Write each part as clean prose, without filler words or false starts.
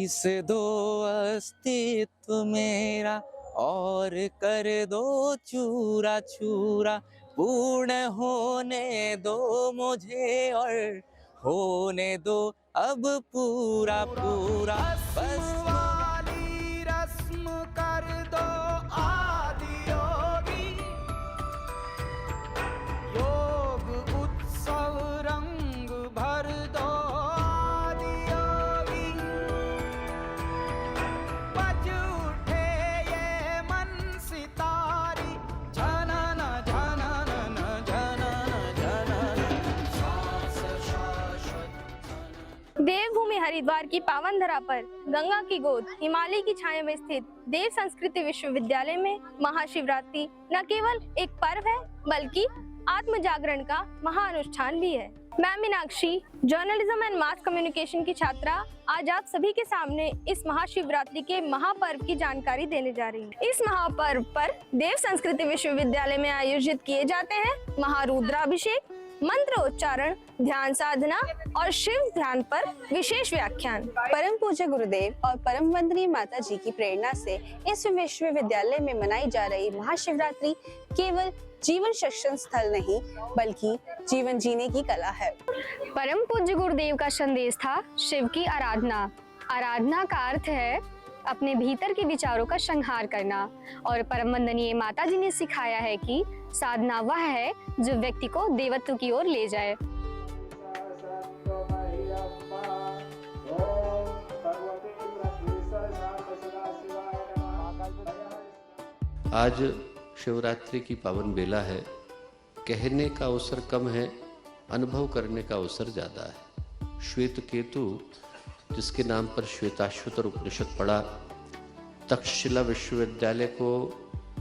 शीस दो अस्तित्व मेरा और कर दो चूरा चूरा, पूर्ण होने दो मुझे और होने दो अब पूरा पूरा। बस वाली रस्म कर दो आदि योगी, योग उत्सव रंग भर दो आदि योगी। बज उठे ये मन सितारी, झनन झनन झनन झनन, श्वास शाश्वत। देवभूमि हरिद्वार की पावन धरा पर गंगा की गोद हिमालय की छाया में स्थित देव संस्कृति विश्वविद्यालय में महाशिवरात्रि न केवल एक पर्व है बल्कि आत्म जागरण का महाअनुष्ठान भी है। मैं Meenakshi, journalism and mass communication की छात्रा, आज आप सभी के सामने इस महाशिवरात्रि के महापर्व की जानकारी देने जा रही हूँ। इस महापर्व पर देव संस्कृति विश्वविद्यालय में आयोजित किए जाते हैं महारुद्राभिषेक, मंत्रोच्चारण, ध्यान साधना और शिव ध्यान पर विशेष व्याख्यान। परम पूज्य गुरुदेव और परम वंदनीय माता जी की प्रेरणा से इस विश्वविद्यालय में मनाई जा रही महाशिवरात्रि केवल जीवन शिक्षण स्थल नहीं बल्कि जीवन जीने की कला है। परम पूज्य गुरुदेव का संदेश था शिव की आराधना। आराधना का अर्थ है अपने भीतर के विचारों का संहार करना, और परम वंदनीय माता जी ने सिखाया है कि साधना वह है जो व्यक्ति को देवत्व की ओर ले जाए। आज शिवरात्रि की पावन बेला है। कहने का अवसर कम है, अनुभव करने का अवसर ज़्यादा है। श्वेत केतु, जिसके नाम पर श्वेताश्वतर उपनिषद पढ़ा, तक्षशिला विश्वविद्यालय को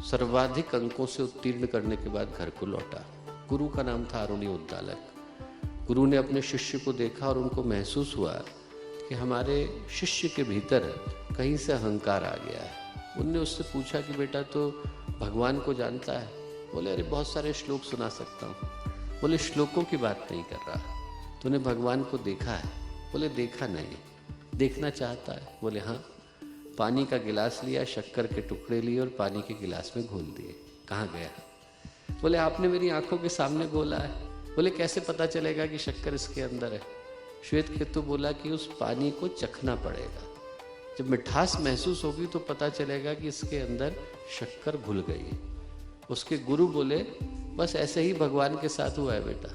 सर्वाधिक अंकों से उत्तीर्ण करने के बाद घर को लौटा। गुरु का नाम था अरुणी उद्दालक। गुरु ने अपने शिष्य को देखा और उनको महसूस हुआ कि हमारे शिष्य के भीतर कहीं से अहंकार आ गया है। उनने उससे पूछा कि बेटा तो भगवान को जानता है? बोले अरे बहुत सारे श्लोक सुना सकता हूँ। बोले श्लोकों की बात नहीं कर रहा, तूने भगवान को देखा है? बोले देखा नहीं, देखना चाहता है? बोले हाँ। पानी का गिलास लिया, शक्कर के टुकड़े लिए और पानी के गिलास में घोल दिए। कहाँ गया? बोले आपने मेरी आंखों के सामने घोला है। बोले कैसे पता चलेगा कि शक्कर इसके अंदर है? श्वेत केतु बोला कि उस पानी को चखना पड़ेगा, जब मिठास महसूस होगी तो पता चलेगा कि इसके अंदर शक्कर घुल गई है। उसके गुरु बोले बस ऐसे ही भगवान के साथ हुआ है बेटा,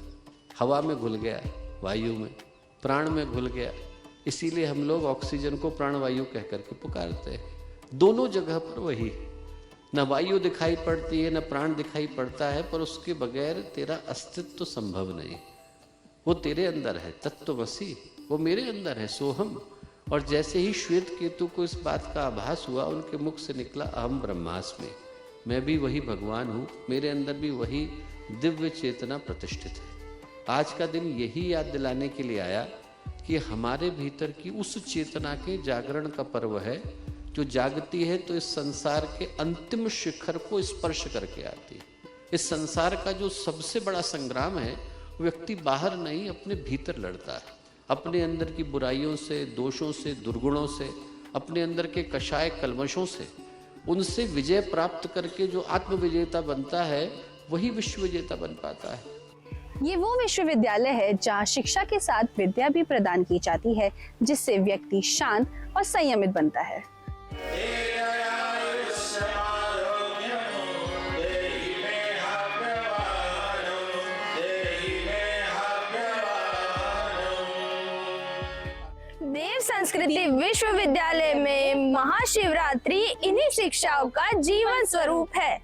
हवा में घुल गया, वायु में, प्राण में घुल गया, इसीलिए हम लोग ऑक्सीजन को प्राणवायु कह करके पुकारते हैं। दोनों जगह पर वही है, न वायु दिखाई पड़ती है न प्राण दिखाई पड़ता है, पर उसके बगैर तेरा अस्तित्व संभव नहीं। वो तेरे अंदर है, तत्वमसि, वो मेरे अंदर है, सोहम। और जैसे ही श्वेत केतु को इस बात का आभास हुआ, उनके मुख से निकला अहम ब्रह्मास्मि, मैं भी वही भगवान हूँ, मेरे अंदर भी वही दिव्य चेतना प्रतिष्ठित है। आज का दिन यही याद दिलाने के लिए आया कि हमारे भीतर की उस चेतना के जागरण का पर्व है, जो जागती है तो इस संसार के अंतिम शिखर को स्पर्श करके आती है। इस संसार का जो सबसे बड़ा संग्राम है, व्यक्ति बाहर नहीं अपने भीतर लड़ता है, अपने अंदर की बुराइयों से, दोषों से, दुर्गुणों से, अपने अंदर के कषाय कल्मशों से, उनसे विजय प्राप्त करके जो आत्म विजेता बनता है, वही विश्व विजेता बन पाता है। ये वो विश्वविद्यालय है जहाँ शिक्षा के साथ विद्या भी प्रदान की जाती है, जिससे व्यक्ति शांत और संयमित बनता है। देव संस्कृति विश्वविद्यालय में महाशिवरात्रि इन्हीं शिक्षाओं का जीवन स्वरूप है।